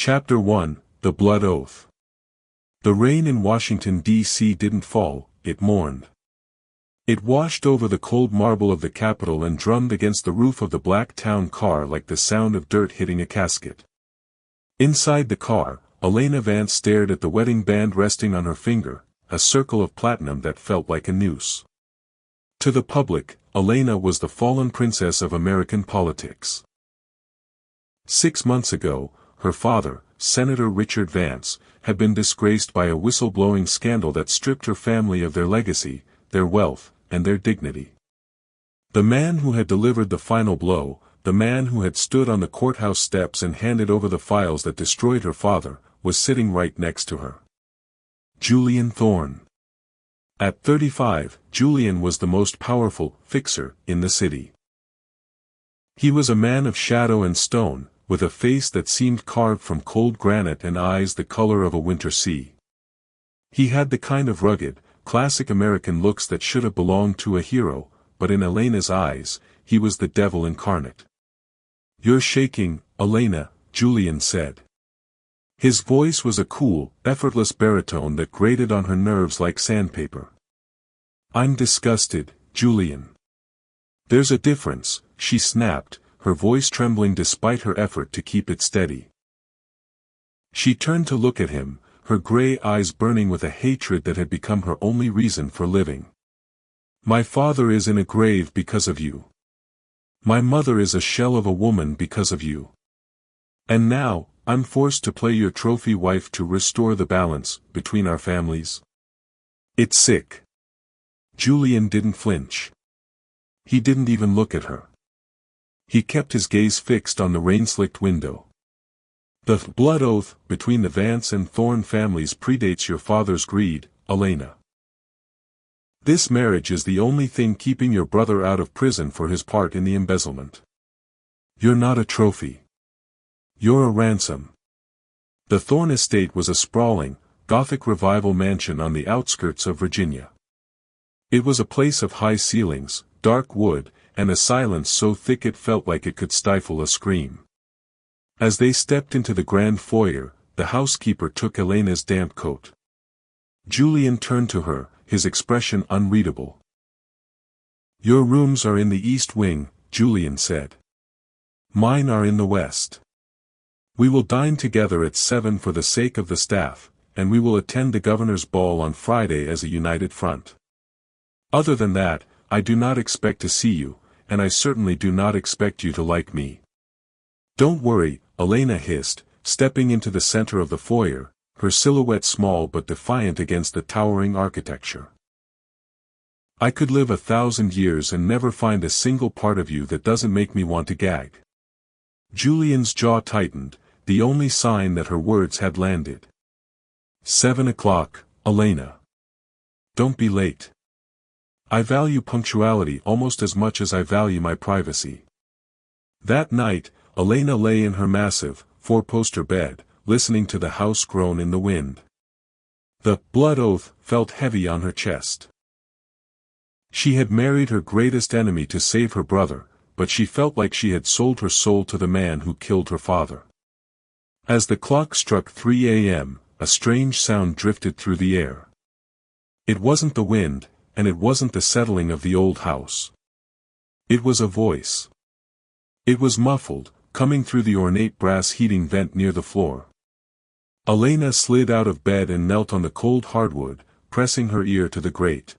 Chapter 1, The Blood Oath. The rain in Washington, D.C. didn't fall, it mourned. It washed over the cold marble of the Capitol and drummed against the roof of the black town car like the sound of dirt hitting a casket. Inside the car, Elena Vance stared at the wedding band resting on her finger, a circle of platinum that felt like a noose. To the public, Elena was the fallen princess of American politics. 6 months ago, her father, Senator Richard Vance, had been disgraced by a whistleblowing scandal that stripped her family of their legacy, their wealth, and their dignity. The man who had delivered the final blow, the man who had stood on the courthouse steps and handed over the files that destroyed her father, was sitting right next to her. Julian Thorne. At 35, Julian was the most powerful fixer in the city. He was a man of shadow and stone, with a face that seemed carved from cold granite and eyes the color of a winter sea. He had the kind of rugged, classic American looks that should have belonged to a hero, but in Elena's eyes, he was the devil incarnate. "You're shaking, Elena," Julian said. His voice was a cool, effortless baritone that grated on her nerves like sandpaper. "I'm disgusted, Julian." "There's a difference," she snapped, her voice trembling despite her effort to keep it steady. She turned to look at him, her gray eyes burning with a hatred that had become her only reason for living. "My father is in a grave because of you. My mother is a shell of a woman because of you. And now, I'm forced to play your trophy wife to restore the balance between our families. It's sick." Julian didn't flinch. He didn't even look at her. He kept his gaze fixed on the rain-slicked window. "The blood oath between the Vance and Thorne families predates your father's greed, Elena. This marriage is the only thing keeping your brother out of prison for his part in the embezzlement. You're not a trophy. You're a ransom." The Thorne estate was a sprawling, Gothic Revival mansion on the outskirts of Virginia. It was a place of high ceilings, dark wood, and a silence so thick it felt like it could stifle a scream. As they stepped into the grand foyer, the housekeeper took Elena's damp coat. Julian turned to her, his expression unreadable. "Your rooms are in the east wing," Julian said. "Mine are in the west. We will dine together at 7 for the sake of the staff, and we will attend the governor's ball on Friday as a united front. Other than that, I do not expect to see you, and I certainly do not expect you to like me." "Don't worry," Elena hissed, stepping into the center of the foyer, her silhouette small but defiant against the towering architecture. "I could live 1,000 years and never find a single part of you that doesn't make me want to gag." Julian's jaw tightened, the only sign that her words had landed. 7 o'clock, Elena. Don't be late. I value punctuality almost as much as I value my privacy. That night, Elena lay in her massive, four-poster bed, listening to the house groan in the wind. The blood oath felt heavy on her chest. She had married her greatest enemy to save her brother, but she felt like she had sold her soul to the man who killed her father. As the clock struck 3 a.m., a strange sound drifted through the air. It wasn't the wind, and it wasn't the settling of the old house. It was a voice. It was muffled, coming through the ornate brass heating vent near the floor. Elena slid out of bed and knelt on the cold hardwood, pressing her ear to the grate.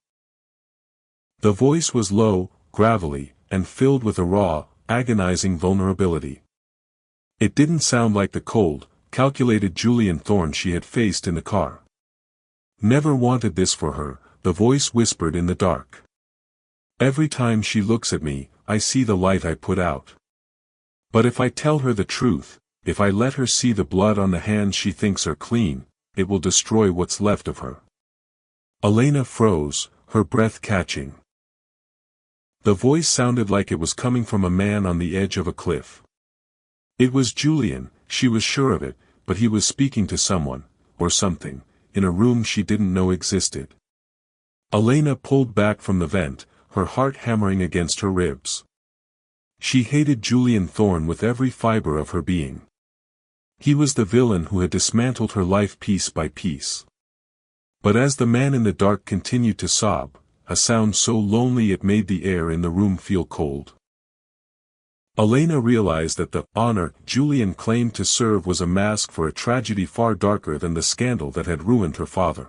The voice was low, gravelly, and filled with a raw, agonizing vulnerability. It didn't sound like the cold, calculated Julian Thorne she had faced in the car. "Never wanted this for her," the voice whispered in the dark. "Every time she looks at me, I see the light I put out. But if I tell her the truth, if I let her see the blood on the hands she thinks are clean, it will destroy what's left of her." Elena froze, her breath catching. The voice sounded like it was coming from a man on the edge of a cliff. It was Julian, she was sure of it, but he was speaking to someone, or something, in a room she didn't know existed. Elena pulled back from the vent, her heart hammering against her ribs. She hated Julian Thorne with every fiber of her being. He was the villain who had dismantled her life piece by piece. But as the man in the dark continued to sob, a sound so lonely it made the air in the room feel cold, Elena realized that the honor Julian claimed to serve was a mask for a tragedy far darker than the scandal that had ruined her father.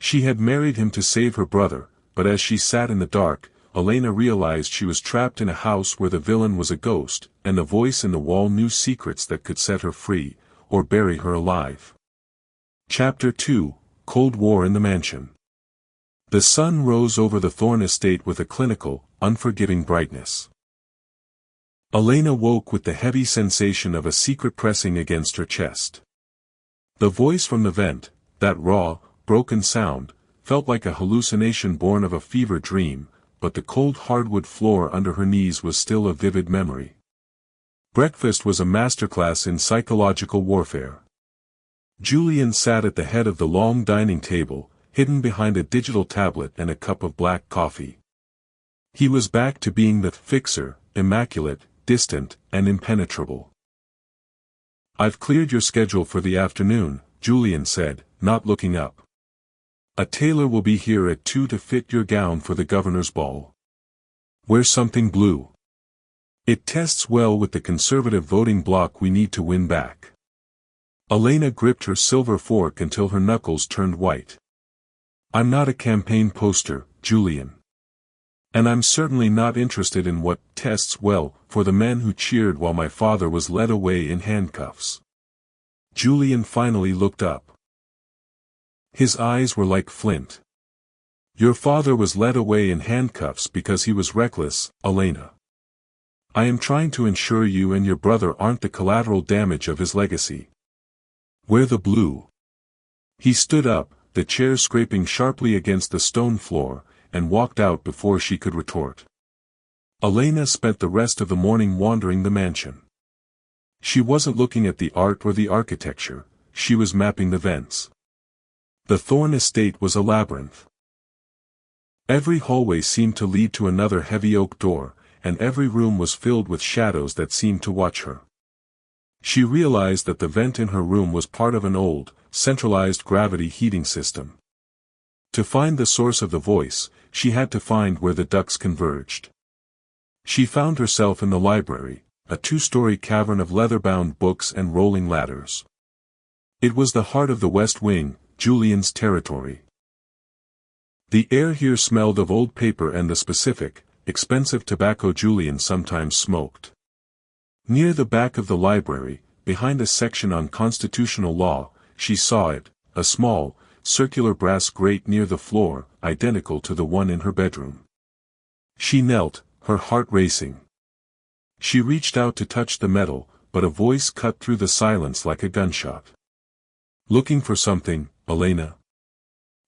She had married him to save her brother, but as she sat in the dark, Elena realized she was trapped in a house where the villain was a ghost, and the voice in the wall knew secrets that could set her free, or bury her alive. Chapter 2: Cold War in the Mansion. The sun rose over the Thorne estate with a clinical, unforgiving brightness. Elena woke with the heavy sensation of a secret pressing against her chest. The voice from the vent, that raw, broken sound, felt like a hallucination born of a fever dream, but the cold hardwood floor under her knees was still a vivid memory. Breakfast was a masterclass in psychological warfare. Julian sat at the head of the long dining table, hidden behind a digital tablet and a cup of black coffee. He was back to being the fixer, immaculate, distant, and impenetrable. "I've cleared your schedule for the afternoon," Julian said, not looking up. "A tailor will be here at 2 to fit your gown for the governor's ball. Wear something blue. It tests well with the conservative voting bloc we need to win back." Elena gripped her silver fork until her knuckles turned white. "I'm not a campaign poster, Julian. And I'm certainly not interested in what tests well for the men who cheered while my father was led away in handcuffs." Julian finally looked up. His eyes were like flint. "Your father was led away in handcuffs because he was reckless, Elena. I am trying to ensure you and your brother aren't the collateral damage of his legacy. Wear the blue." He stood up, the chair scraping sharply against the stone floor, and walked out before she could retort. Elena spent the rest of the morning wandering the mansion. She wasn't looking at the art or the architecture, she was mapping the vents. The Thorne estate was a labyrinth. Every hallway seemed to lead to another heavy oak door, and every room was filled with shadows that seemed to watch her. She realized that the vent in her room was part of an old, centralized gravity heating system. To find the source of the voice, she had to find where the ducts converged. She found herself in the library, a 2-story cavern of leather-bound books and rolling ladders. It was the heart of the West Wing, Julian's territory. The air here smelled of old paper and the specific, expensive tobacco Julian sometimes smoked. Near the back of the library, behind a section on constitutional law, she saw it, a small, circular brass grate near the floor, identical to the one in her bedroom. She knelt, her heart racing. She reached out to touch the metal, but a voice cut through the silence like a gunshot. "Looking for something, Elena?"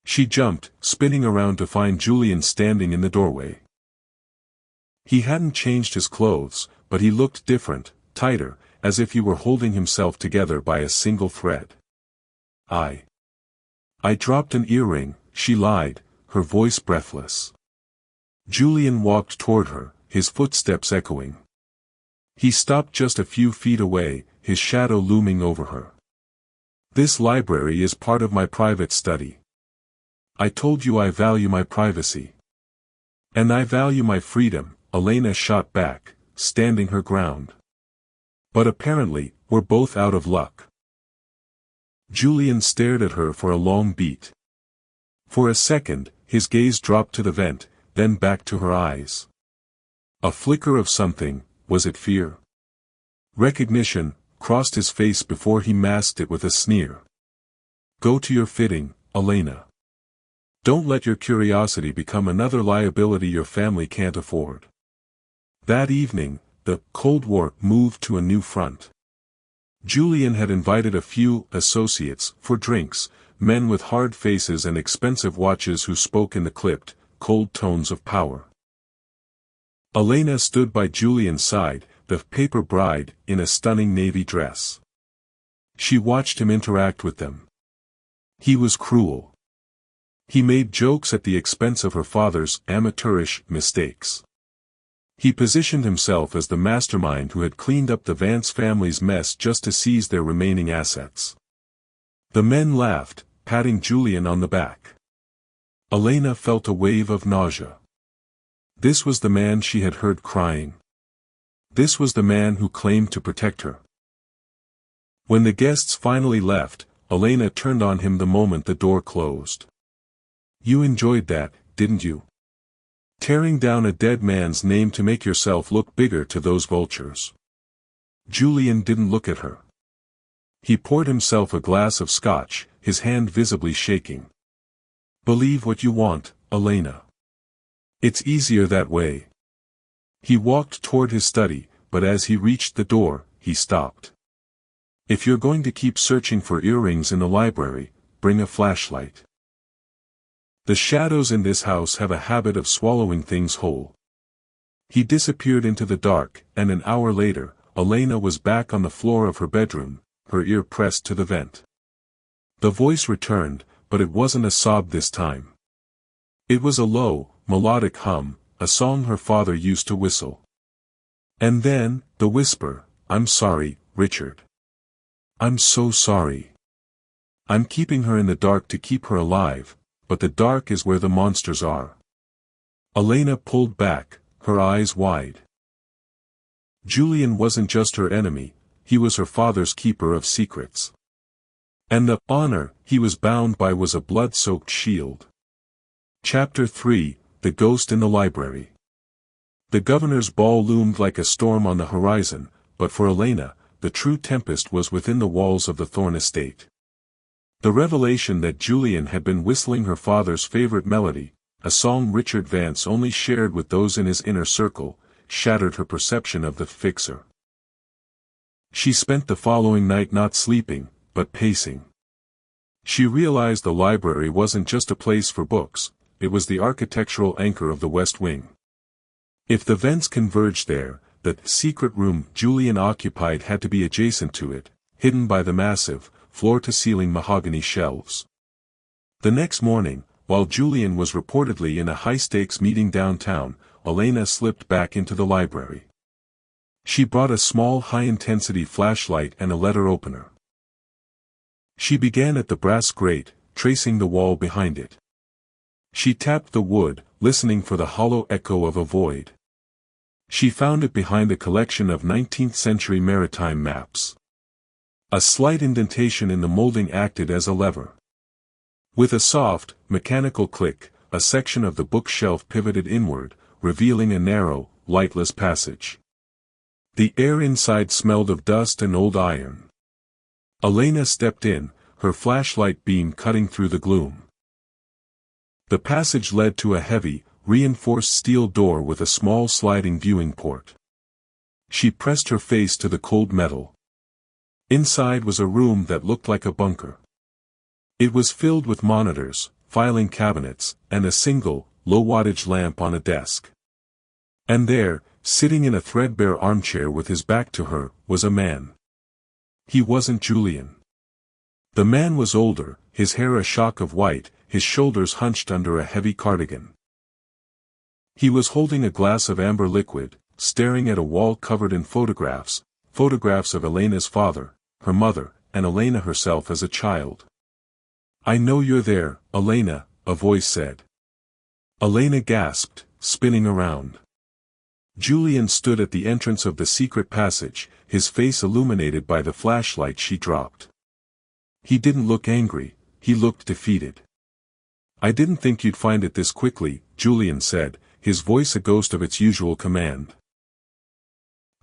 She jumped, spinning around to find Julian standing in the doorway. He hadn't changed his clothes, but he looked different, tighter, as if he were holding himself together by a single thread. I dropped an earring," she lied, her voice breathless. Julian walked toward her, his footsteps echoing. He stopped just a few feet away, his shadow looming over her. "This library is part of my private study. I told you I value my privacy. And I value my freedom," Elena shot back, standing her ground. "But apparently, we're both out of luck." Julian stared at her for a long beat. For a second, his gaze dropped to the vent, then back to her eyes. A flicker of something, was it fear? Recognition, crossed his face before he masked it with a sneer. "Go to your fitting, Elena. Don't let your curiosity become another liability your family can't afford." That evening, the Cold War moved to a new front. Julian had invited a few associates for drinks, men with hard faces and expensive watches who spoke in the clipped, cold tones of power. Elena stood by Julian's side, the paper bride, in a stunning navy dress. She watched him interact with them. He was cruel. He made jokes at the expense of her father's amateurish mistakes. He positioned himself as the mastermind who had cleaned up the Vance family's mess just to seize their remaining assets. The men laughed, patting Julian on the back. Elena felt a wave of nausea. This was the man she had heard crying. This was the man who claimed to protect her. When the guests finally left, Elena turned on him the moment the door closed. "You enjoyed that, didn't you? Tearing down a dead man's name to make yourself look bigger to those vultures." Julian didn't look at her. He poured himself a glass of scotch, his hand visibly shaking. "Believe what you want, Elena. It's easier that way." He walked toward his study, but as he reached the door, he stopped. "If you're going to keep searching for earrings in the library, bring a flashlight. The shadows in this house have a habit of swallowing things whole." He disappeared into the dark, and an hour later, Elena was back on the floor of her bedroom, her ear pressed to the vent. The voice returned, but it wasn't a sob this time. It was a low, melodic hum, a song her father used to whistle. And then, the whisper, "I'm sorry, Richard. I'm so sorry. I'm keeping her in the dark to keep her alive, but the dark is where the monsters are." Elena pulled back, her eyes wide. Julian wasn't just her enemy, he was her father's keeper of secrets. And the honor he was bound by was a blood-soaked shield. Chapter 3, The Ghost in the Library. The governor's ball loomed like a storm on the horizon, but for Elena, the true tempest was within the walls of the Thorne estate. The revelation that Julian had been whistling her father's favorite melody, a song Richard Vance only shared with those in his inner circle, shattered her perception of the fixer. She spent the following night not sleeping, but pacing. She realized the library wasn't just a place for books, it was the architectural anchor of the West Wing. If the vents converged there, the secret room Julian occupied had to be adjacent to it, hidden by the massive, floor-to-ceiling mahogany shelves. The next morning, while Julian was reportedly in a high-stakes meeting downtown, Elena slipped back into the library. She brought a small high-intensity flashlight and a letter opener. She began at the brass grate, tracing the wall behind it. She tapped the wood, listening for the hollow echo of a void. She found it behind a collection of 19th-century maritime maps. A slight indentation in the molding acted as a lever. With a soft, mechanical click, a section of the bookshelf pivoted inward, revealing a narrow, lightless passage. The air inside smelled of dust and old iron. Elena stepped in, her flashlight beam cutting through the gloom. The passage led to a heavy, reinforced steel door with a small sliding viewing port. She pressed her face to the cold metal. Inside was a room that looked like a bunker. It was filled with monitors, filing cabinets, and a single, low-wattage lamp on a desk. And there, sitting in a threadbare armchair with his back to her, was a man. He wasn't Julian. The man was older, his hair a shock of white, his shoulders hunched under a heavy cardigan. He was holding a glass of amber liquid, staring at a wall covered in photographs of Elena's father, her mother, and Elena herself as a child. "I know you're there, Elena," a voice said. Elena gasped, spinning around. Julian stood at the entrance of the secret passage, his face illuminated by the flashlight she dropped. He didn't look angry, he looked defeated. "I didn't think you'd find it this quickly," Julian said, his voice a ghost of its usual command.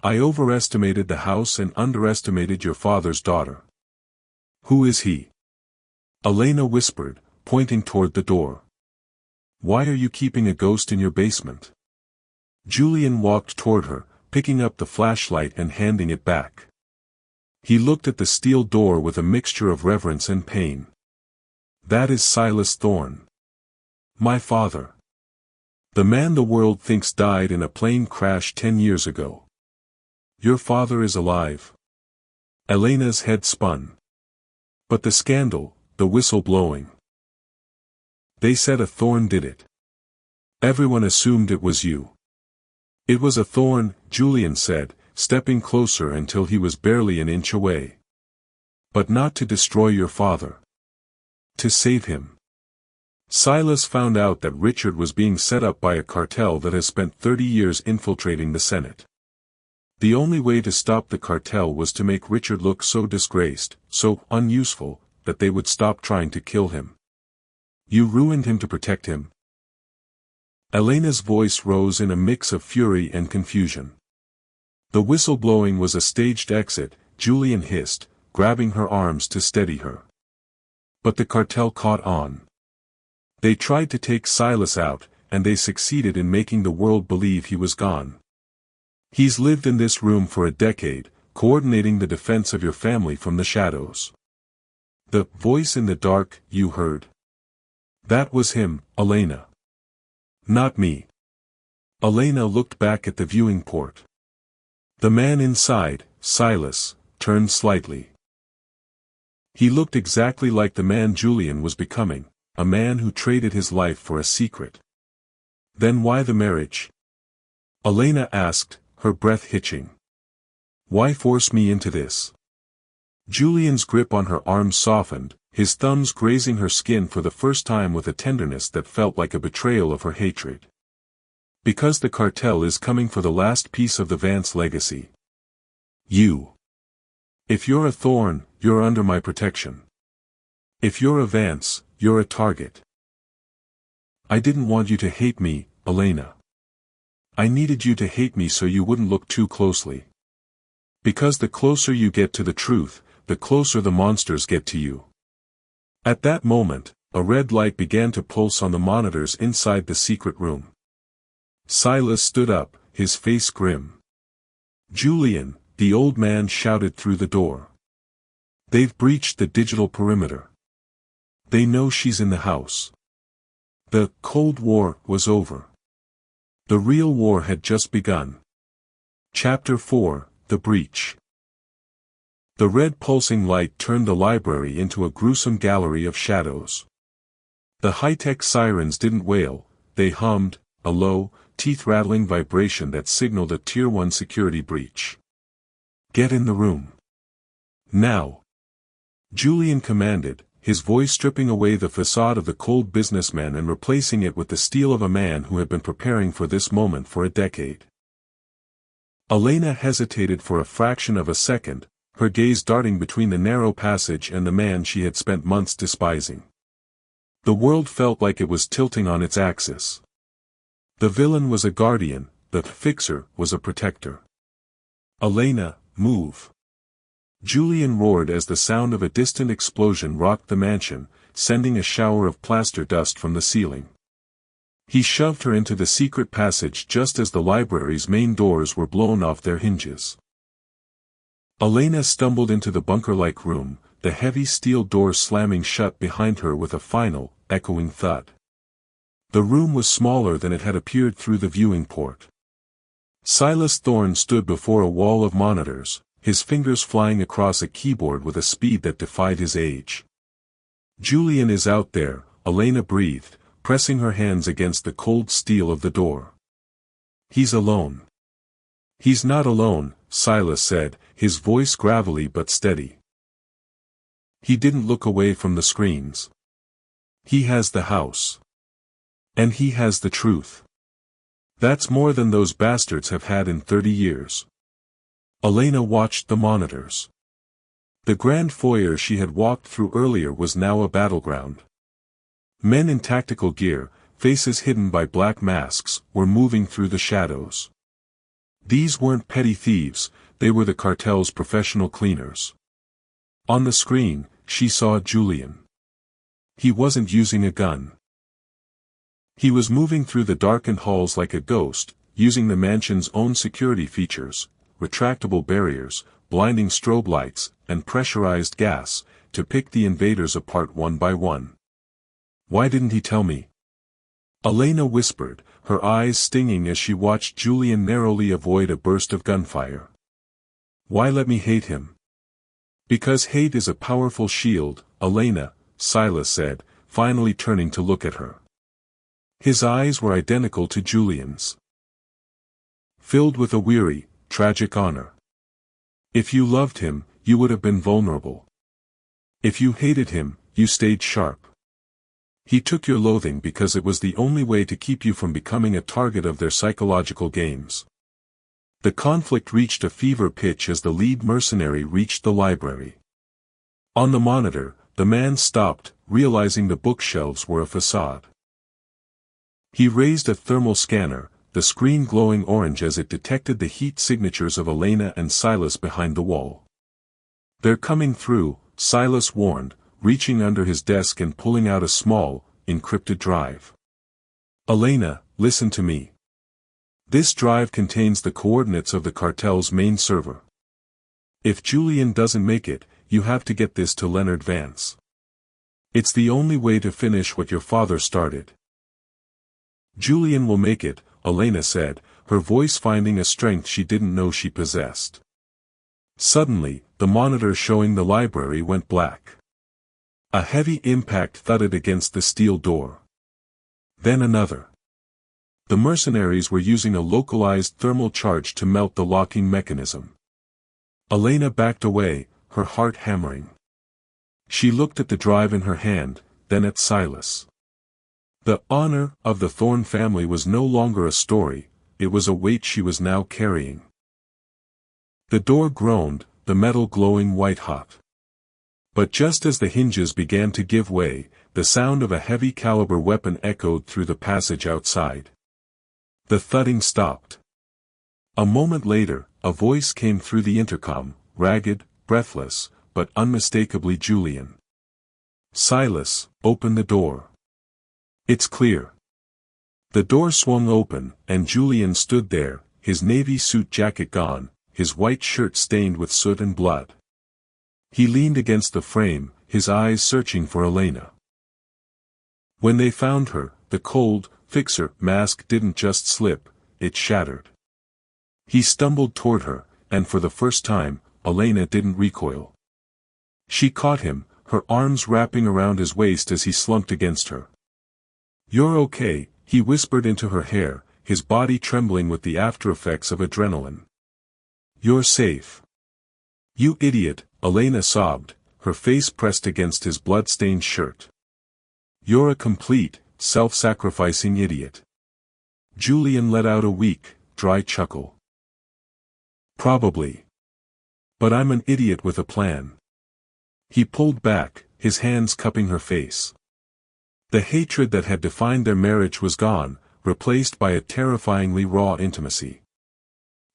"I overestimated the house and underestimated your father's daughter." "Who is he?" Elena whispered, pointing toward the door. "Why are you keeping a ghost in your basement?" Julian walked toward her, picking up the flashlight and handing it back. He looked at the steel door with a mixture of reverence and pain. "That is Silas Thorne. My father. The man the world thinks died in a plane crash 10 years ago. Your father is alive." Elena's head spun. "But the scandal, the whistle blowing. They said a Thorne did it. Everyone assumed it was you." It was a thorn, Julian said, stepping closer until he was barely an inch away. But not to destroy your father. To save him. Silas found out that Richard was being set up by a cartel that has spent 30 years infiltrating the Senate. The only way to stop the cartel was to make Richard look so disgraced, so unuseful, that they would stop trying to kill him. You ruined him to protect him. Elena's voice rose in a mix of fury and confusion. The whistle blowing was a staged exit, Julian hissed, grabbing her arms to steady her. But the cartel caught on. They tried to take Silas out, and they succeeded in making the world believe he was gone. He's lived in this room for a decade, coordinating the defense of your family from the shadows. The voice in the dark, you heard. That was him, Elena. Not me. Elena looked back at the viewing port. The man inside, Silas, turned slightly. He looked exactly like the man Julian was becoming, a man who traded his life for a secret. Then why the marriage? Elena asked, her breath hitching. Why force me into this? Julian's grip on her arm softened, his thumbs grazing her skin for the first time with a tenderness that felt like a betrayal of her hatred. Because the cartel is coming for the last piece of the Vance legacy. You. If you're a Thorne, you're under my protection. If you're a Vance, you're a target. I didn't want you to hate me, Elena. I needed you to hate me so you wouldn't look too closely. Because the closer you get to the truth, the closer the monsters get to you. At that moment, a red light began to pulse on the monitors inside the secret room. Silas stood up, his face grim. Julian, the old man shouted through the door. They've breached the digital perimeter. They know she's in the house. The Cold War was over. The real war had just begun. Chapter 4, The Breach. The red pulsing light turned the library into a gruesome gallery of shadows. The high-tech sirens didn't wail, they hummed, a low, teeth-rattling vibration that signaled a Tier 1 security breach. Get in the room. Now. Julian commanded, his voice stripping away the facade of the cold businessman and replacing it with the steel of a man who had been preparing for this moment for a decade. Elena hesitated for a fraction of a second, her gaze darting between the narrow passage and the man she had spent months despising. The world felt like it was tilting on its axis. The villain was a guardian, the fixer was a protector. Elena, move. Julian roared as the sound of a distant explosion rocked the mansion, sending a shower of plaster dust from the ceiling. He shoved her into the secret passage just as the library's main doors were blown off their hinges. Elena stumbled into the bunker-like room, the heavy steel door slamming shut behind her with a final, echoing thud. The room was smaller than it had appeared through the viewing port. Silas Thorne stood before a wall of monitors, his fingers flying across a keyboard with a speed that defied his age. Julian is out there, Elena breathed, pressing her hands against the cold steel of the door. He's alone. He's not alone, Silas said, his voice gravelly but steady. He didn't look away from the screens. He has the house. And he has the truth. That's more than those bastards have had in 30 years. Elena watched the monitors. The grand foyer she had walked through earlier was now a battleground. Men in tactical gear, faces hidden by black masks, were moving through the shadows. These weren't petty thieves, they were the cartel's professional cleaners. On the screen, she saw Julian. He wasn't using a gun. He was moving through the darkened halls like a ghost, using the mansion's own security features, retractable barriers, blinding strobe lights, and pressurized gas, to pick the invaders apart one by one. Why didn't he tell me? Elena whispered, her eyes stinging as she watched Julian narrowly avoid a burst of gunfire. Why let me hate him? Because hate is a powerful shield, Elena, Silas said, finally turning to look at her. His eyes were identical to Julian's. filled with a weary, tragic honor. If you loved him, you would have been vulnerable. If you hated him, you stayed sharp. He took your loathing because it was the only way to keep you from becoming a target of their psychological games. The conflict reached a fever pitch as the lead mercenary reached the library. On the monitor, the man stopped, realizing the bookshelves were a facade. He raised a thermal scanner, the screen glowing orange as it detected the heat signatures of Elena and Silas behind the wall. "They're coming through," Silas warned, reaching under his desk and pulling out a small, encrypted drive. "Elena, listen to me. This drive contains the coordinates of the cartel's main server. If Julian doesn't make it, you have to get this to Leonard Vance. It's the only way to finish what your father started." "Julian will make it," Elena said, her voice finding a strength she didn't know she possessed. Suddenly, the monitor showing the library went black. A heavy impact thudded against the steel door. Then another. The mercenaries were using a localized thermal charge to melt the locking mechanism. Elena backed away, her heart hammering. She looked at the drive in her hand, then at Silas. The honor of the Thorne family was no longer a story, it was a weight she was now carrying. The door groaned, the metal glowing white-hot. But just as the hinges began to give way, the sound of a heavy-caliber weapon echoed through the passage outside. The thudding stopped. A moment later, a voice came through the intercom, ragged, breathless, but unmistakably Julian. "Silas, open the door. It's clear." The door swung open, and Julian stood there, his navy suit jacket gone, his white shirt stained with soot and blood. He leaned against the frame, his eyes searching for Elena. When they found her, the cold, fixer mask didn't just slip, it shattered. He stumbled toward her, and for the first time, Elena didn't recoil. She caught him, her arms wrapping around his waist as he slumped against her. "You're okay," he whispered into her hair, his body trembling with the aftereffects of adrenaline. "You're safe." "You idiot," Elena sobbed, her face pressed against his blood-stained shirt. "You're a complete, self-sacrificing idiot." Julian let out a weak, dry chuckle. "Probably. But I'm an idiot with a plan." He pulled back, his hands cupping her face. The hatred that had defined their marriage was gone, replaced by a terrifyingly raw intimacy.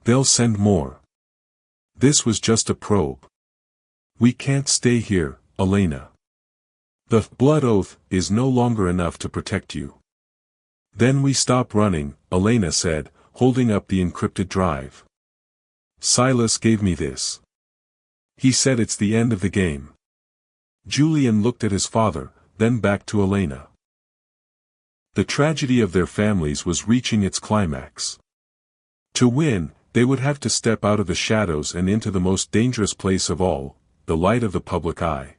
"They'll send more. This was just a probe. We can't stay here, Elena. The blood oath is no longer enough to protect you." "Then we stop running," Elena said, holding up the encrypted drive. "Silas gave me this. He said it's the end of the game." Julian looked at his father, then back to Elena. The tragedy of their families was reaching its climax. To win, they would have to step out of the shadows and into the most dangerous place of all, the light of the public eye.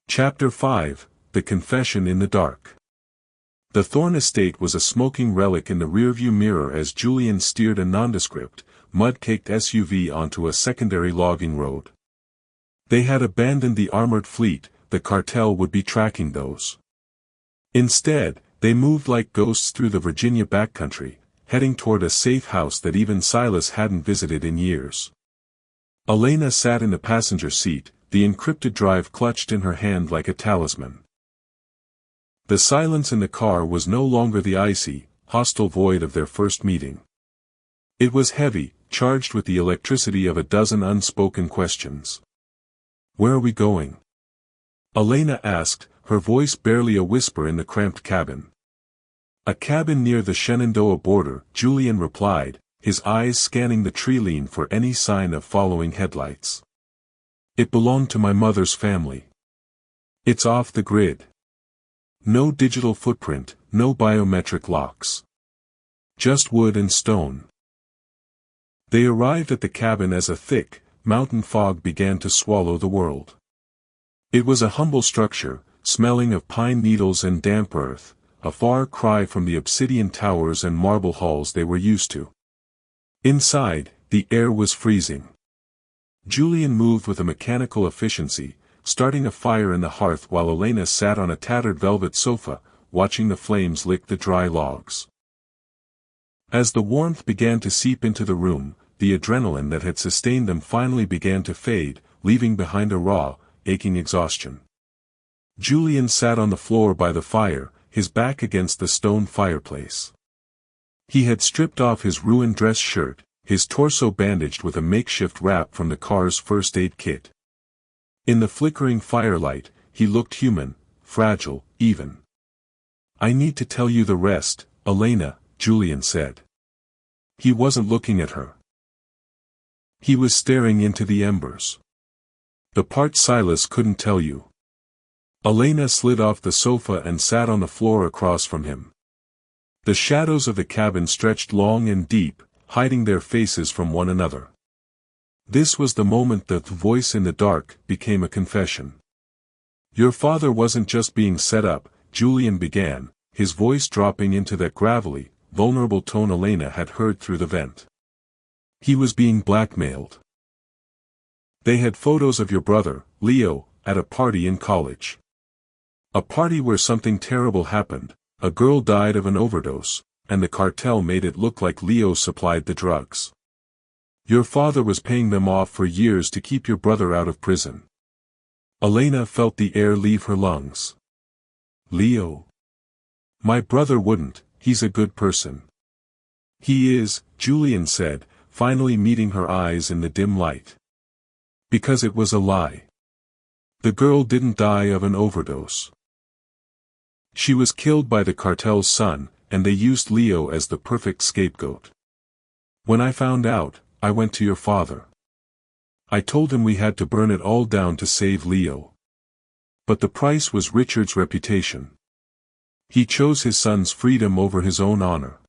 Chapter 5, The Confession in the Dark. The Thorne estate was a smoking relic in the rearview mirror as Julian steered a nondescript, mud-caked SUV onto a secondary logging road. They had abandoned the armored fleet, the cartel would be tracking those. Instead, they moved like ghosts through the Virginia backcountry, heading toward a safe house that even Silas hadn't visited in years. Elena sat in the passenger seat, the encrypted drive clutched in her hand like a talisman. The silence in the car was no longer the icy, hostile void of their first meeting. It was heavy, charged with the electricity of a dozen unspoken questions. "Where are we going?" Elena asked, her voice barely a whisper in the cramped cabin. "A cabin near the Shenandoah border," Julian replied, his eyes scanning the tree line for any sign of following headlights. "It belonged to my mother's family. It's off the grid. No digital footprint, no biometric locks. Just wood and stone." They arrived at the cabin as a thick, mountain fog began to swallow the world. It was a humble structure, smelling of pine needles and damp earth, a far cry from the obsidian towers and marble halls they were used to. Inside, the air was freezing. Julian moved with a mechanical efficiency, starting a fire in the hearth while Elena sat on a tattered velvet sofa, watching the flames lick the dry logs. As the warmth began to seep into the room, the adrenaline that had sustained them finally began to fade, leaving behind a raw, aching exhaustion. Julian sat on the floor by the fire, his back against the stone fireplace. He had stripped off his ruined dress shirt, his torso bandaged with a makeshift wrap from the car's first aid kit. In the flickering firelight, he looked human, fragile, even. "I need to tell you the rest, Elena," Julian said. He wasn't looking at her. He was staring into the embers. "The part Silas couldn't tell you." Elena slid off the sofa and sat on the floor across from him. The shadows of the cabin stretched long and deep, hiding their faces from one another. This was the moment that the voice in the dark became a confession. "Your father wasn't just being set up," Julian began, his voice dropping into that gravelly, vulnerable tone Elena had heard through the vent. "He was being blackmailed. They had photos of your brother, Leo, at a party in college. A party where something terrible happened, a girl died of an overdose, and the cartel made it look like Leo supplied the drugs. Your father was paying them off for years to keep your brother out of prison." Elena felt the air leave her lungs. "Leo? My brother wouldn't, he's a good person." "He is," Julian said, finally meeting her eyes in the dim light. "Because it was a lie. The girl didn't die of an overdose. She was killed by the cartel's son, and they used Leo as the perfect scapegoat. When I found out, I went to your father. I told him we had to burn it all down to save Leo. But the price was Richard's reputation. He chose his son's freedom over his own honor.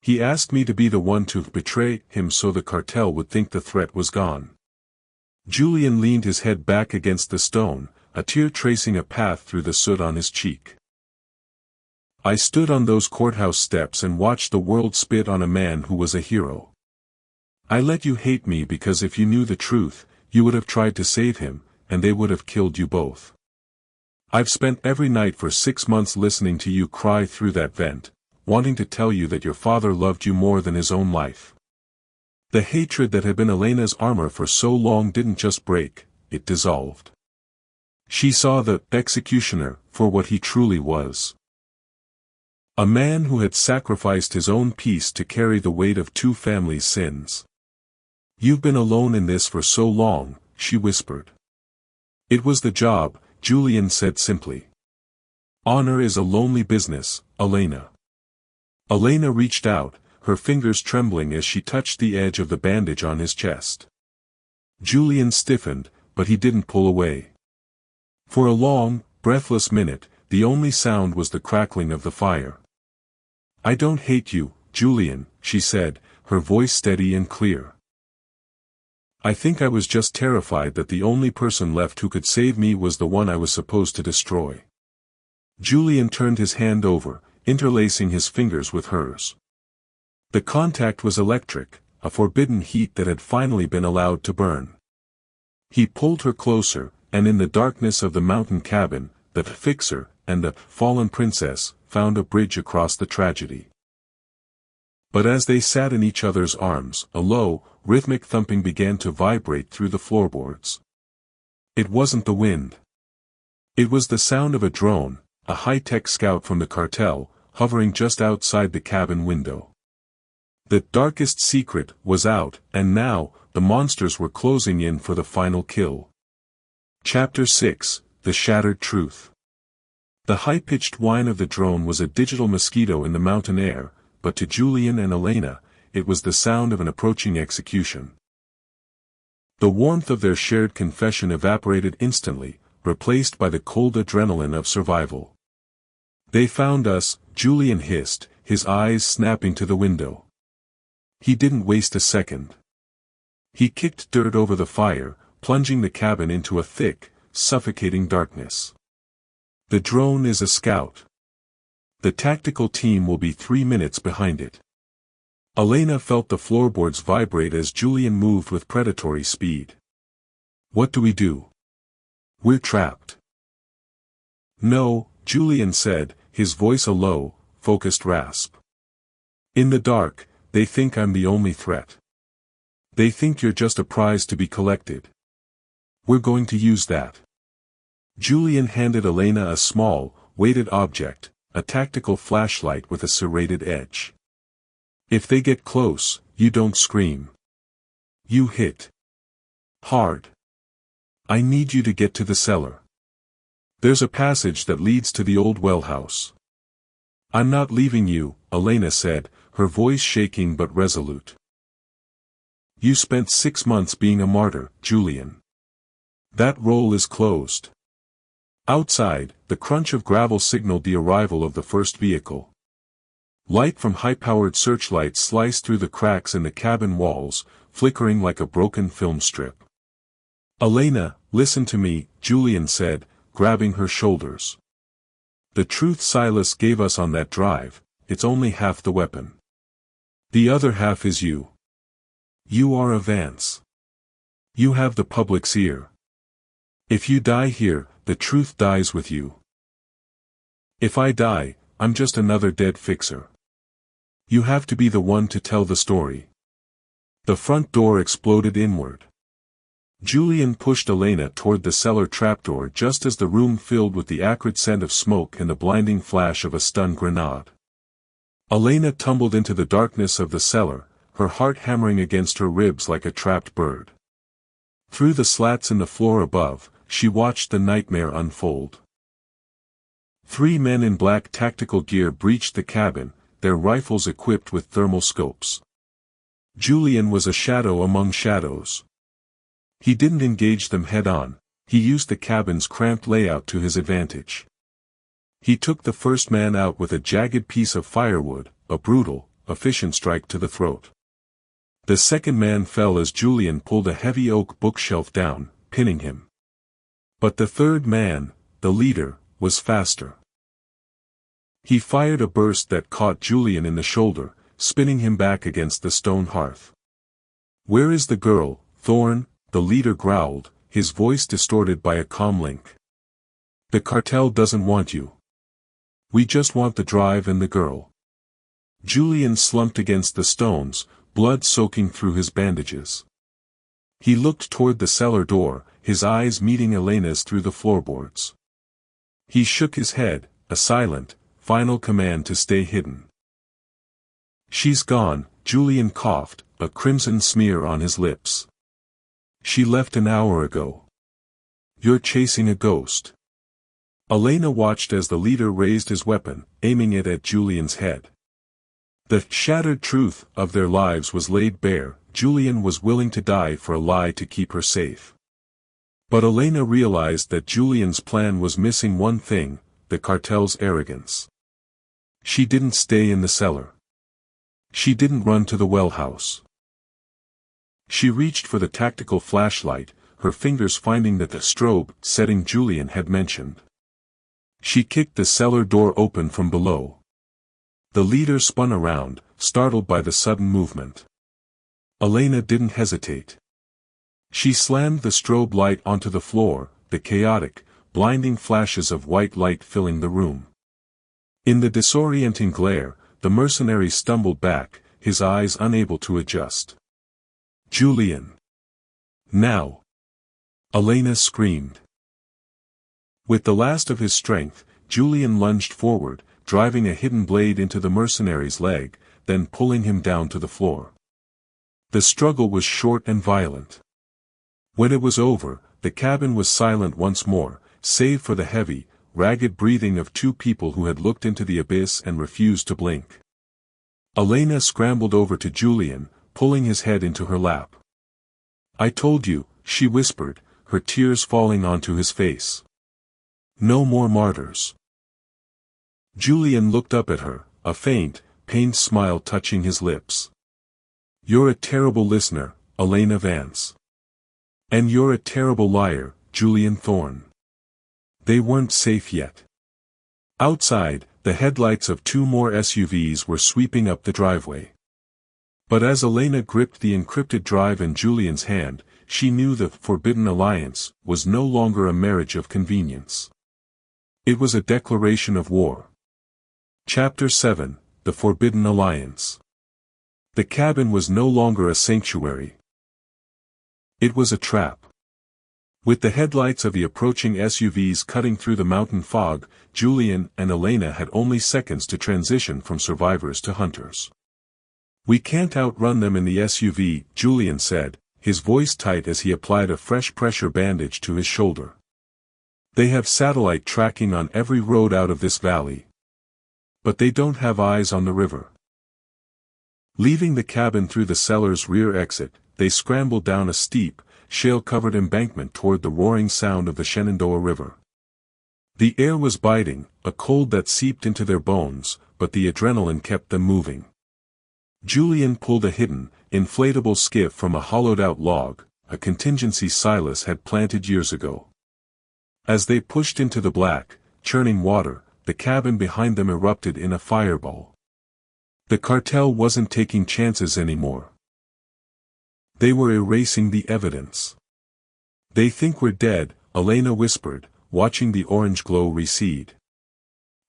He asked me to be the one to betray him so the cartel would think the threat was gone." Julian leaned his head back against the stone, a tear tracing a path through the soot on his cheek. "I stood on those courthouse steps and watched the world spit on a man who was a hero. I let you hate me because if you knew the truth, you would have tried to save him, and they would have killed you both. I've spent every night for 6 months listening to you cry through that vent, wanting to tell you that your father loved you more than his own life." The hatred that had been Elena's armor for so long didn't just break, it dissolved. She saw the executioner for what he truly was. A man who had sacrificed his own peace to carry the weight of 2 families' sins. "You've been alone in this for so long," she whispered. "It was the job," Julian said simply. "Honor is a lonely business, Elena." Elena reached out, her fingers trembling as she touched the edge of the bandage on his chest. Julian stiffened, but he didn't pull away. For a long, breathless minute, the only sound was the crackling of the fire. "I don't hate you, Julian," she said, her voice steady and clear. "I think I was just terrified that the only person left who could save me was the one I was supposed to destroy." Julian turned his hand over, interlacing his fingers with hers. The contact was electric, a forbidden heat that had finally been allowed to burn. He pulled her closer, and in the darkness of the mountain cabin, the fixer and the fallen princess found a bridge across the tragedy. But as they sat in each other's arms, a low, rhythmic thumping began to vibrate through the floorboards. It wasn't the wind. It was the sound of a drone, a high-tech scout from the cartel, hovering just outside the cabin window. The darkest secret was out, and now, the monsters were closing in for the final kill. Chapter 6, The Shattered Truth. The high-pitched whine of the drone was a digital mosquito in the mountain air, but to Julian and Elena, it was the sound of an approaching execution. The warmth of their shared confession evaporated instantly, replaced by the cold adrenaline of survival. "They found us," Julian hissed, his eyes snapping to the window. He didn't waste a second. He kicked dirt over the fire, plunging the cabin into a thick, suffocating darkness. "The drone is a scout. The tactical team will be 3 minutes behind it. Elena felt the floorboards vibrate as Julian moved with predatory speed. What do we do? We're trapped. No, Julian said, his voice a low, focused rasp. In the dark, they think I'm the only threat. They think you're just a prize to be collected. We're going to use that. Julian handed Elena a small, weighted object, a tactical flashlight with a serrated edge. If they get close, you don't scream. You hit. Hard. I need you to get to the cellar. There's a passage that leads to the old well house. I'm not leaving you, Elena said, her voice shaking but resolute. You spent 6 months being a martyr, Julian. That role is closed. Outside, the crunch of gravel signaled the arrival of the first vehicle. Light from high-powered searchlights sliced through the cracks in the cabin walls, flickering like a broken film strip. Elena, listen to me, Julian said, grabbing her shoulders. The truth Silas gave us on that drive, it's only half the weapon. The other half is you. You are a Vance. You have the public's ear. If you die here, the truth dies with you. If I die, I'm just another dead fixer. You have to be the one to tell the story. The front door exploded inward. Julian pushed Elena toward the cellar trapdoor just as the room filled with the acrid scent of smoke and the blinding flash of a stun grenade. Elena tumbled into the darkness of the cellar, her heart hammering against her ribs like a trapped bird. Through the slats in the floor above, she watched the nightmare unfold. 3 men in black tactical gear breached the cabin, their rifles equipped with thermal scopes. Julian was a shadow among shadows. He didn't engage them head-on, he used the cabin's cramped layout to his advantage. He took the first man out with a jagged piece of firewood, a brutal, efficient strike to the throat. The second man fell as Julian pulled a heavy oak bookshelf down, pinning him. But the third man, the leader, was faster. He fired a burst that caught Julian in the shoulder, spinning him back against the stone hearth. Where is the girl, Thorne? The leader growled, his voice distorted by a comm link. The cartel doesn't want you. We just want the drive and the girl. Julian slumped against the stones, blood soaking through his bandages. He looked toward the cellar door, his eyes meeting Elena's through the floorboards. He shook his head, a silent, final command to stay hidden. She's gone, Julian coughed, a crimson smear on his lips. She left an hour ago. You're chasing a ghost. Elena watched as the leader raised his weapon, aiming it at Julian's head. The shattered truth of their lives was laid bare. Julian was willing to die for a lie to keep her safe. But Elena realized that Julian's plan was missing one thing, the cartel's arrogance. She didn't stay in the cellar. She didn't run to the well house. She reached for the tactical flashlight, her fingers finding the strobe setting Julian had mentioned. She kicked the cellar door open from below. The leader spun around, startled by the sudden movement. Elena didn't hesitate. She slammed the strobe light onto the floor, the chaotic, blinding flashes of white light filling the room. In the disorienting glare, the mercenary stumbled back, his eyes unable to adjust. Julian! Now! Elena screamed. With the last of his strength, Julian lunged forward, driving a hidden blade into the mercenary's leg, then pulling him down to the floor. The struggle was short and violent. When it was over, the cabin was silent once more, save for the heavy, ragged breathing of 2 people who had looked into the abyss and refused to blink. Elena scrambled over to Julian, pulling his head into her lap. I told you, she whispered, her tears falling onto his face. No more martyrs. Julian looked up at her, a faint, pained smile touching his lips. You're a terrible listener, Elena Vance. And you're a terrible liar, Julian Thorne. They weren't safe yet. Outside, the headlights of 2 more SUVs were sweeping up the driveway. But as Elena gripped the encrypted drive in Julian's hand, she knew the forbidden alliance was no longer a marriage of convenience. It was a declaration of war. Chapter 7: The Forbidden Alliance. The cabin was no longer a sanctuary. It was a trap. With the headlights of the approaching SUVs cutting through the mountain fog, Julian and Elena had only seconds to transition from survivors to hunters. "We can't outrun them in the SUV," Julian said, his voice tight as he applied a fresh pressure bandage to his shoulder. "They have satellite tracking on every road out of this valley. But they don't have eyes on the river." Leaving the cabin through the cellar's rear exit, they scrambled down a steep, shale-covered embankment toward the roaring sound of the Shenandoah River. The air was biting, a cold that seeped into their bones, but the adrenaline kept them moving. Julian pulled a hidden, inflatable skiff from a hollowed-out log, a contingency Silas had planted years ago. As they pushed into the black, churning water, the cabin behind them erupted in a fireball. The cartel wasn't taking chances anymore. They were erasing the evidence. "They think we're dead," Elena whispered, watching the orange glow recede.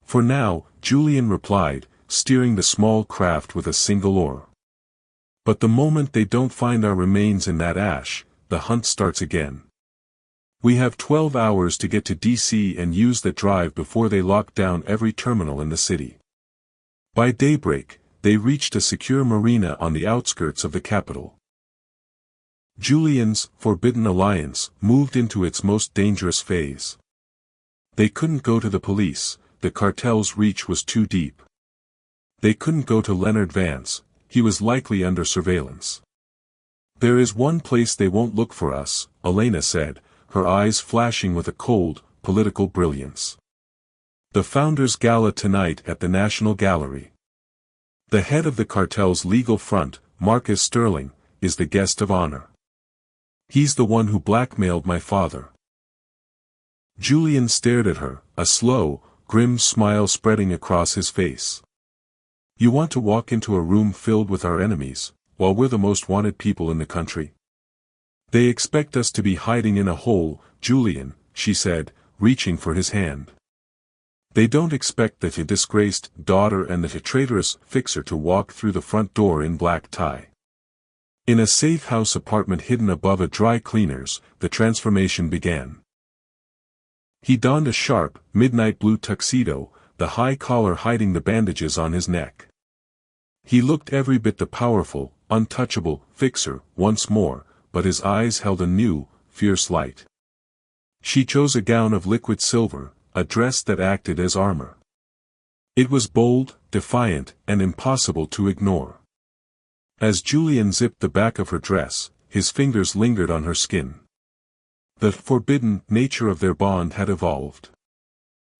"For now," Julian replied, steering the small craft with a single oar. "But the moment they don't find our remains in that ash, the hunt starts again. We have 12 hours to get to DC and use that drive before they lock down every terminal in the city." By daybreak, they reached a secure marina on the outskirts of the capital. Julian's forbidden alliance moved into its most dangerous phase. They couldn't go to the police, the cartel's reach was too deep. They couldn't go to Leonard Vance, he was likely under surveillance. "There is one place they won't look for us," Elena said, her eyes flashing with a cold, political brilliance. "The Founders' Gala tonight at the National Gallery. The head of the cartel's legal front, Marcus Sterling, is the guest of honor. He's the one who blackmailed my father." Julian stared at her, a slow, grim smile spreading across his face. "You want to walk into a room filled with our enemies, while we're the most wanted people in the country? They expect us to be hiding in a hole, Julian," she said, reaching for his hand. "They don't expect the disgraced daughter and the traitorous fixer to walk through the front door in black tie." In a safe house apartment hidden above a dry cleaner's, the transformation began. He donned a sharp, midnight blue tuxedo, the high collar hiding the bandages on his neck. He looked every bit the powerful, untouchable fixer once more, but his eyes held a new, fierce light. She chose a gown of liquid silver, a dress that acted as armor. It was bold, defiant, and impossible to ignore. As Julian zipped the back of her dress, his fingers lingered on her skin. The forbidden nature of their bond had evolved.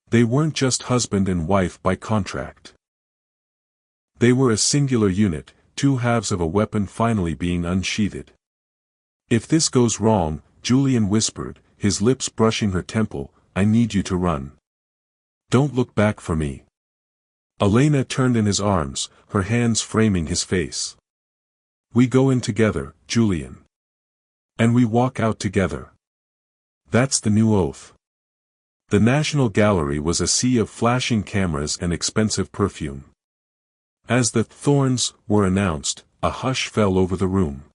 They weren't just husband and wife by contract. They were a singular unit, two halves of a weapon finally being unsheathed. "If this goes wrong," Julian whispered, his lips brushing her temple, "I need you to run. Don't look back for me." Elena turned in his arms, her hands framing his face. "We go in together, Julian. And we walk out together. That's the new oath." The National Gallery was a sea of flashing cameras and expensive perfume. As the Thornes were announced, a hush fell over the room.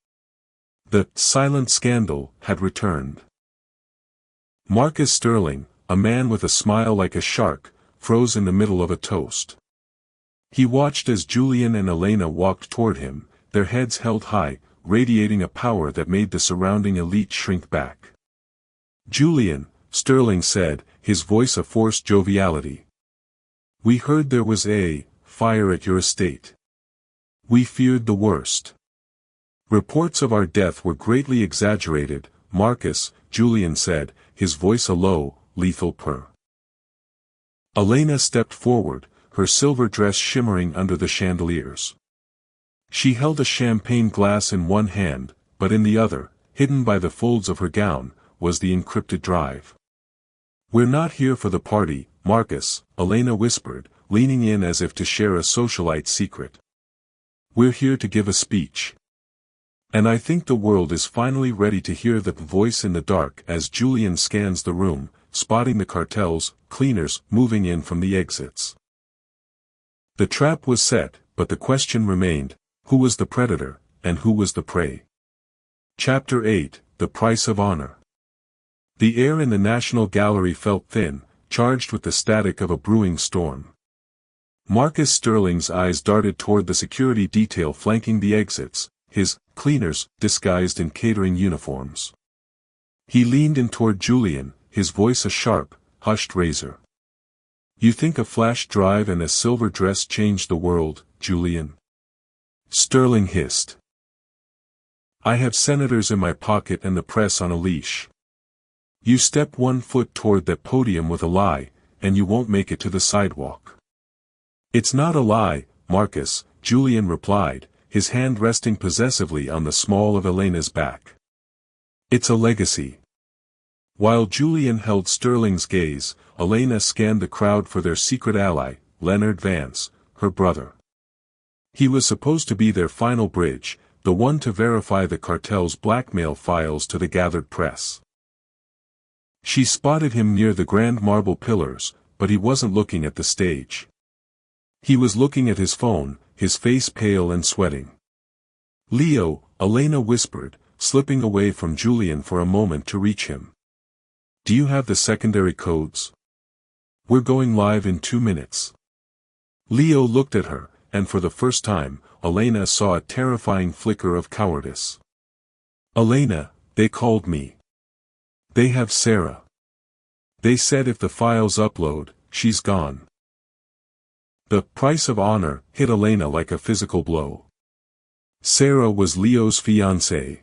The silent scandal had returned. Marcus Sterling, a man with a smile like a shark, froze in the middle of a toast. He watched as Julian and Elena walked toward him, their heads held high, radiating a power that made the surrounding elite shrink back. "Julian," Sterling said, his voice a forced joviality. "We heard there was a fire at your estate. We feared the worst. Reports of our death were greatly exaggerated, Marcus," Julian said, his voice a low, lethal purr. Elena stepped forward, her silver dress shimmering under the chandeliers. She held a champagne glass in one hand, but in the other, hidden by the folds of her gown, was the encrypted drive. "We're not here for the party, Marcus," Elena whispered, leaning in as if to share a socialite secret. We're here to give a speech. And I think the world is finally ready to hear the voice in the dark as Julian scans the room, spotting the cartel's cleaners moving in from the exits. The trap was set, but the question remained, who was the predator, and who was the prey? Chapter 8, The Price of Honor. The air in the National Gallery felt thin, charged with the static of a brewing storm. Marcus Sterling's eyes darted toward the security detail flanking the exits, his cleaners disguised in catering uniforms. He leaned in toward Julian, his voice a sharp, hushed razor. You think a flash drive and a silver dress changed the world, Julian? Sterling hissed. I have senators in my pocket and the press on a leash. You step 1 foot toward that podium with a lie, and you won't make it to the sidewalk. It's not a lie, Marcus, Julian replied, his hand resting possessively on the small of Elena's back. It's a legacy. While Julian held Sterling's gaze, Elena scanned the crowd for their secret ally, Elena Vance, her brother. He was supposed to be their final bridge, the one to verify the cartel's blackmail files to the gathered press. She spotted him near the grand marble pillars, but he wasn't looking at the stage. He was looking at his phone, his face pale and sweating. Leo, Elena whispered, slipping away from Julian for a moment to reach him. Do you have the secondary codes? We're going live in 2 minutes. Leo looked at her, and for the first time, Elena saw a terrifying flicker of cowardice. Elena, they called me. They have Sarah. They said if the files upload, she's gone. The price of honor hit Elena like a physical blow. Sarah was Leo's fiancée.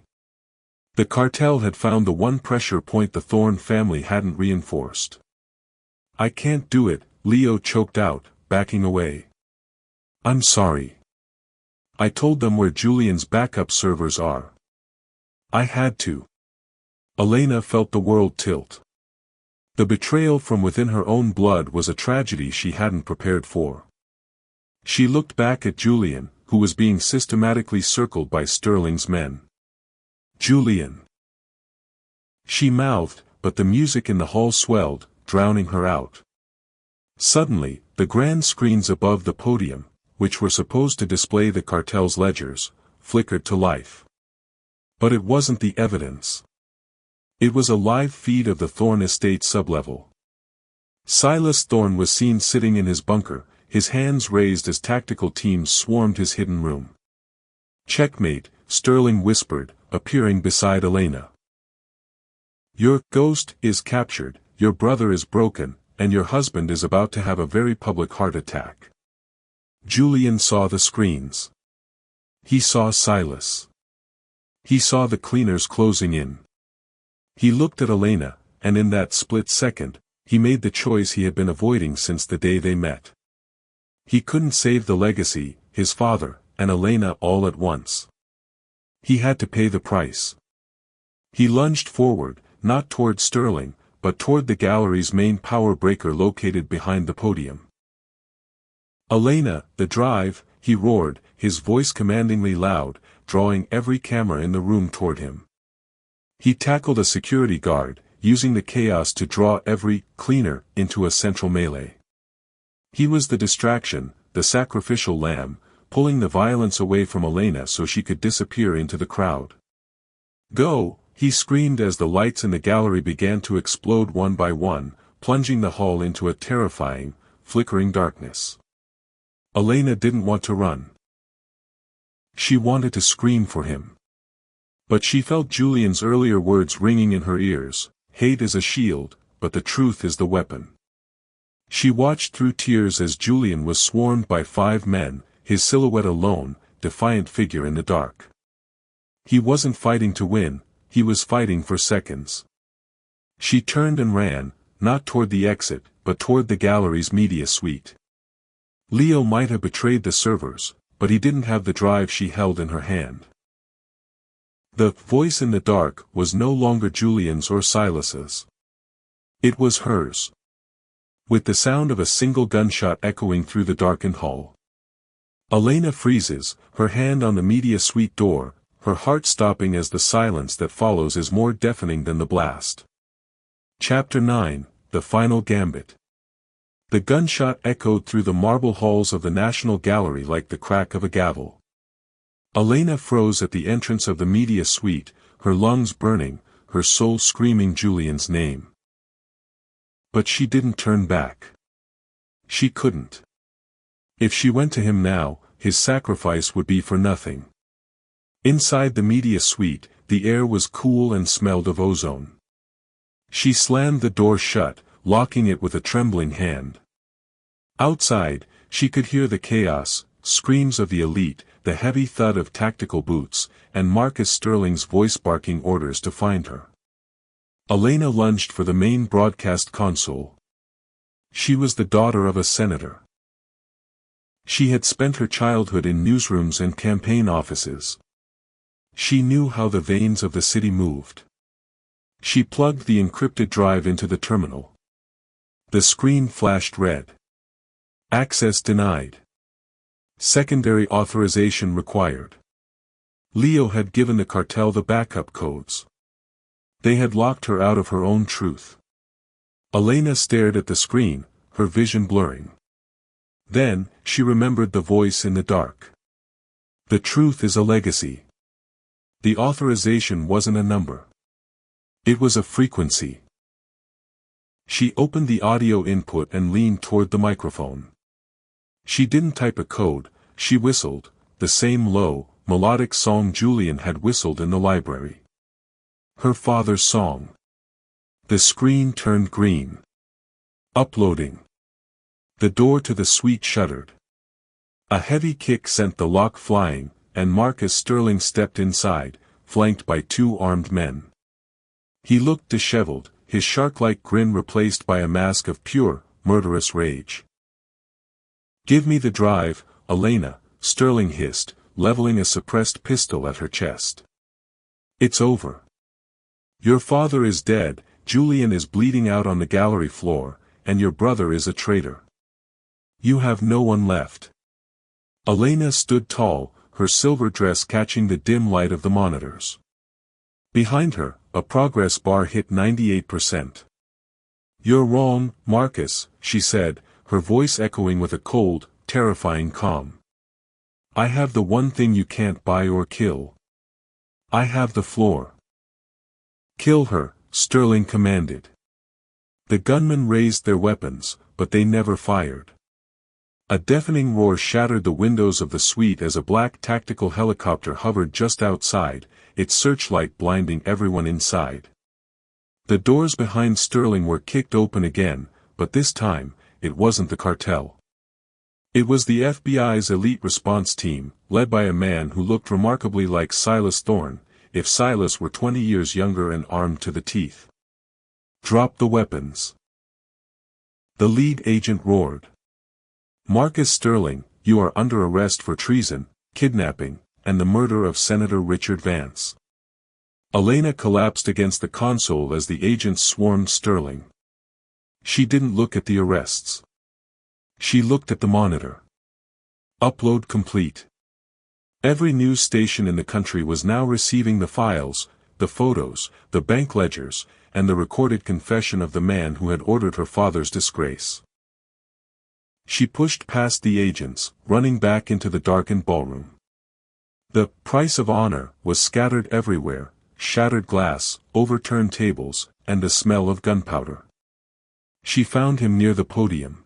The cartel had found the one pressure point the Thorne family hadn't reinforced. I can't do it, Leo choked out, backing away. I'm sorry. I told them where Julian's backup servers are. I had to. Elena felt the world tilt. The betrayal from within her own blood was a tragedy she hadn't prepared for. She looked back at Julian, who was being systematically circled by Sterling's men. Julian. She mouthed, but the music in the hall swelled, drowning her out. Suddenly, the grand screens above the podium, which were supposed to display the cartel's ledgers, flickered to life. But it wasn't the evidence. It was a live feed of the Thorne estate sublevel. Silas Thorne was seen sitting in his bunker, his hands raised as tactical teams swarmed his hidden room. Checkmate, Sterling whispered, appearing beside Elena. Your ghost is captured, your brother is broken, and your husband is about to have a very public heart attack. Julian saw the screens. He saw Silas. He saw the cleaners closing in. He looked at Elena, and in that split second, he made the choice he had been avoiding since the day they met. He couldn't save the legacy, his father, and Elena all at once. He had to pay the price. He lunged forward, not toward Sterling, but toward the gallery's main power breaker located behind the podium. Elena, the drive, he roared, his voice commandingly loud, drawing every camera in the room toward him. He tackled a security guard, using the chaos to draw every cleaner into a central melee. He was the distraction, the sacrificial lamb, pulling the violence away from Elena so she could disappear into the crowd. Go, he screamed as the lights in the gallery began to explode one by one, plunging the hall into a terrifying, flickering darkness. Elena didn't want to run. She wanted to scream for him. But she felt Julian's earlier words ringing in her ears, hate is a shield, but the truth is the weapon. She watched through tears as Julian was swarmed by 5 men, his silhouette a lone, defiant figure in the dark. He wasn't fighting to win, he was fighting for seconds. She turned and ran, not toward the exit, but toward the gallery's media suite. Leo might have betrayed the servers, but he didn't have the drive she held in her hand. The voice in the dark was no longer Julian's or Silas's. It was hers. With the sound of a single gunshot echoing through the darkened hall. Elena freezes, her hand on the media suite door, her heart stopping as the silence that follows is more deafening than the blast. Chapter 9, The Final Gambit. The gunshot echoed through the marble halls of the National Gallery like the crack of a gavel. Elena froze at the entrance of the media suite, her lungs burning, her soul screaming Julian's name. But she didn't turn back. She couldn't. If she went to him now, his sacrifice would be for nothing. Inside the media suite, the air was cool and smelled of ozone. She slammed the door shut, locking it with a trembling hand. Outside, she could hear the chaos, screams of the elite, the heavy thud of tactical boots, and Marcus Sterling's voice barking orders to find her. Elena lunged for the main broadcast console. She was the daughter of a senator. She had spent her childhood in newsrooms and campaign offices. She knew how the veins of the city moved. She plugged the encrypted drive into the terminal. The screen flashed red. Access denied. Secondary authorization required. Leo had given the cartel the backup codes. They had locked her out of her own truth. Elena stared at the screen, her vision blurring. Then, she remembered the voice in the dark. The truth is a legacy. The authorization wasn't a number. It was a frequency. She opened the audio input and leaned toward the microphone. She didn't type a code, she whistled, the same low, melodic song Julian had whistled in the library. Her father's song. The screen turned green. Uploading. The door to the suite shuddered. A heavy kick sent the lock flying, and Marcus Sterling stepped inside, flanked by two armed men. He looked disheveled, his shark-like grin replaced by a mask of pure, murderous rage. "Give me the drive, Elena," Sterling hissed, leveling a suppressed pistol at her chest. "It's over. Your father is dead, Julian is bleeding out on the gallery floor, and your brother is a traitor. You have no one left." Elena stood tall, her silver dress catching the dim light of the monitors. Behind her, a progress bar hit 98%. "You're wrong, Marcus," she said, her voice echoing with a cold, terrifying calm. "I have the one thing you can't buy or kill. I have the floor." "Kill her," Sterling commanded. The gunmen raised their weapons, but they never fired. A deafening roar shattered the windows of the suite as a black tactical helicopter hovered just outside, its searchlight blinding everyone inside. The doors behind Sterling were kicked open again, but this time, it wasn't the cartel. It was the FBI's elite response team, led by a man who looked remarkably like Silas Thorne, if Silas were 20 years younger and armed to the teeth. "Drop the weapons." The lead agent roared. "Marcus Sterling, you are under arrest for treason, kidnapping, and the murder of Senator Richard Vance." Elena collapsed against the console as the agents swarmed Sterling. She didn't look at the arrests. She looked at the monitor. Upload complete. Every news station in the country was now receiving the files, the photos, the bank ledgers, and the recorded confession of the man who had ordered her father's disgrace. She pushed past the agents, running back into the darkened ballroom. The price of honor was scattered everywhere, shattered glass, overturned tables, and the smell of gunpowder. She found him near the podium.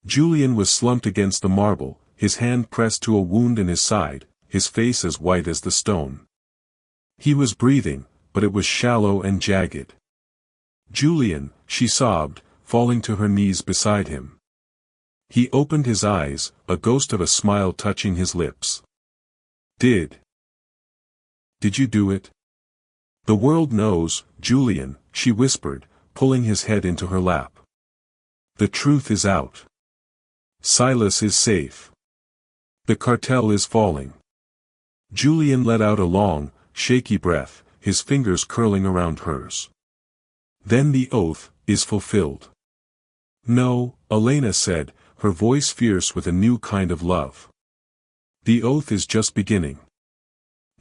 Julian was slumped against the marble, his hand pressed to a wound in his side, his face as white as the stone. He was breathing, but it was shallow and jagged. "Julian," she sobbed, falling to her knees beside him. He opened his eyes, a ghost of a smile touching his lips. Did you do it?" "The world knows, Julian," she whispered, pulling his head into her lap. "The truth is out. Silas is safe. The cartel is falling." Julian let out a long, shaky breath, his fingers curling around hers. "Then the oath is fulfilled." "No," Elena said, her voice fierce with a new kind of love. The oath is just beginning.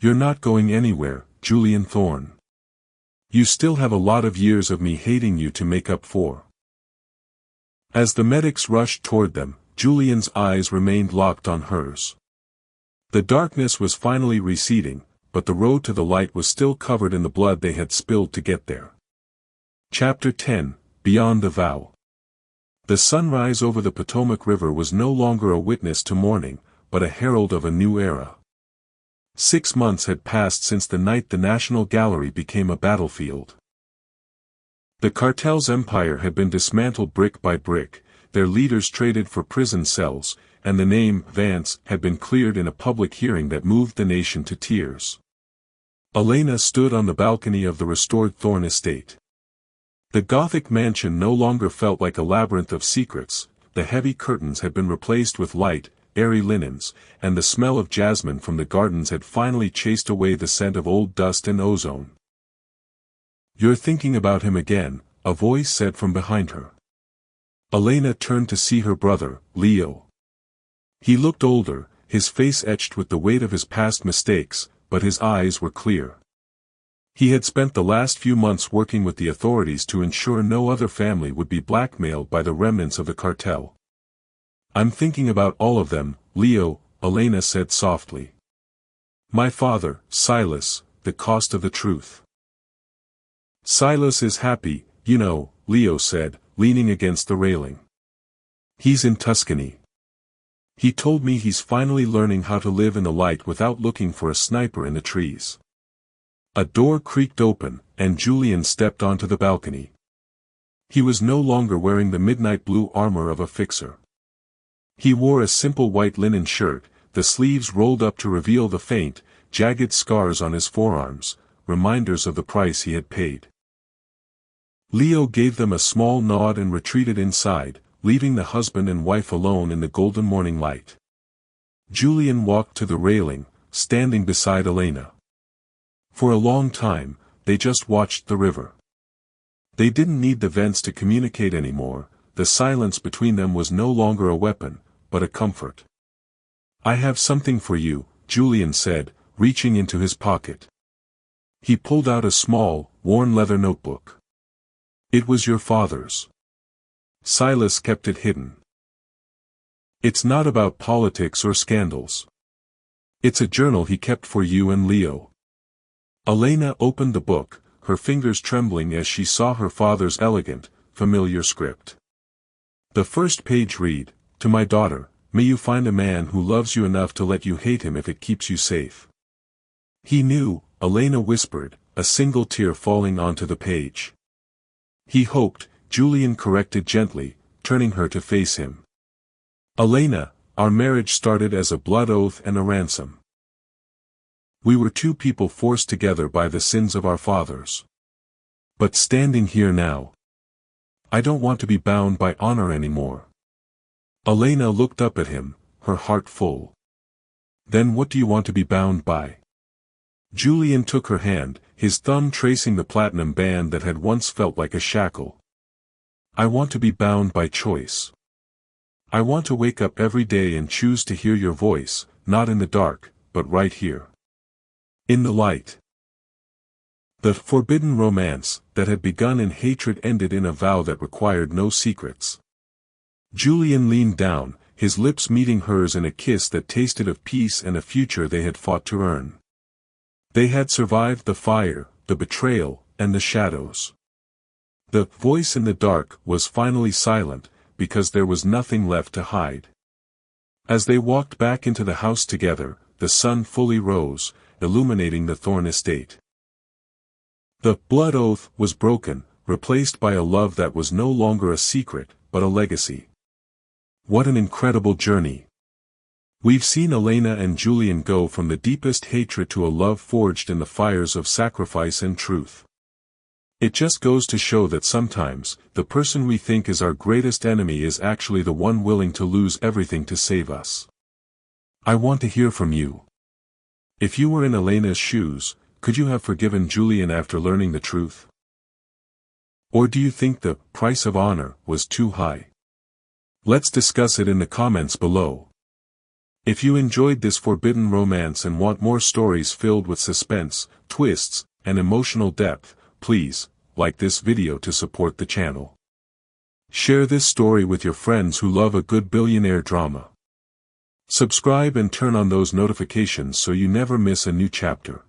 You're not going anywhere, Julian Thorne. You still have a lot of years of me hating you to make up for. As the medics rushed toward them, Julian's eyes remained locked on hers. The darkness was finally receding, but the road to the light was still covered in the blood they had spilled to get there. Chapter 10, Beyond the Vow. The sunrise over the Potomac River was no longer a witness to morning, but a herald of a new era. 6 months had passed since the night the National Gallery became a battlefield. The cartel's empire had been dismantled brick by brick, their leaders traded for prison cells, and the name Vance had been cleared in a public hearing that moved the nation to tears. Elena stood on the balcony of the restored Thorne estate. The Gothic mansion no longer felt like a labyrinth of secrets, the heavy curtains had been replaced with light, airy linens, and the smell of jasmine from the gardens had finally chased away the scent of old dust and ozone. "You're thinking about him again," a voice said from behind her. Elena turned to see her brother, Leo. He looked older, his face etched with the weight of his past mistakes, but his eyes were clear. He had spent the last few months working with the authorities to ensure no other family would be blackmailed by the remnants of the cartel. "I'm thinking about all of them, Leo," Elena said softly. "My father, Silas, the cost of the truth." "Silas is happy, you know," Leo said, leaning against the railing. "He's in Tuscany. He told me he's finally learning how to live in the light without looking for a sniper in the trees." A door creaked open, and Julian stepped onto the balcony. He was no longer wearing the midnight blue armor of a fixer. He wore a simple white linen shirt, the sleeves rolled up to reveal the faint, jagged scars on his forearms, reminders of the price he had paid. Leo gave them a small nod and retreated inside, leaving the husband and wife alone in the golden morning light. Julian walked to the railing, standing beside Elena. For a long time, they just watched the river. They didn't need the vents to communicate anymore, the silence between them was no longer a weapon, but a comfort. "I have something for you," Julian said, reaching into his pocket. He pulled out a small, worn leather notebook. "It was your father's. Silas kept it hidden. It's not about politics or scandals. It's a journal he kept for you and Leo." Elena opened the book, her fingers trembling as she saw her father's elegant, familiar script. The first page read, "To my daughter, may you find a man who loves you enough to let you hate him if it keeps you safe." "He knew," Elena whispered, a single tear falling onto the page. "He hoped," Julian corrected gently, turning her to face him. "Elena, our marriage started as a blood oath and a ransom. We were two people forced together by the sins of our fathers. But standing here now, I don't want to be bound by honor anymore." Elena looked up at him, her heart full. "Then what do you want to be bound by?" Julian took her hand, his thumb tracing the platinum band that had once felt like a shackle. "I want to be bound by choice. I want to wake up every day and choose to hear your voice, not in the dark, but right here. In the light." The forbidden romance, that had begun in hatred ended in a vow that required no secrets. Julian leaned down, his lips meeting hers in a kiss that tasted of peace and a future they had fought to earn. They had survived the fire, the betrayal, and the shadows. The voice in the dark was finally silent, because there was nothing left to hide. As they walked back into the house together, the sun fully rose, illuminating the Thorne estate. The blood oath was broken, replaced by a love that was no longer a secret, but a legacy. What an incredible journey. We've seen Elena and Julian go from the deepest hatred to a love forged in the fires of sacrifice and truth. It just goes to show that sometimes, the person we think is our greatest enemy is actually the one willing to lose everything to save us. I want to hear from you. If you were in Elena's shoes, could you have forgiven Julian after learning the truth? Or do you think the price of honor was too high? Let's discuss it in the comments below. If you enjoyed this forbidden romance and want more stories filled with suspense, twists, and emotional depth, please like this video to support the channel. Share this story with your friends who love a good billionaire drama. Subscribe and turn on those notifications so you never miss a new chapter.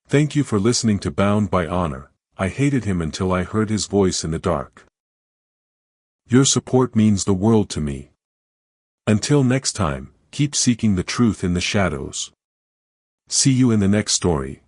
Thank you for listening to Bound by Honor. I hated him until I heard his voice in the dark. Your support means the world to me. Until next time, keep seeking the truth in the shadows. See you in the next story.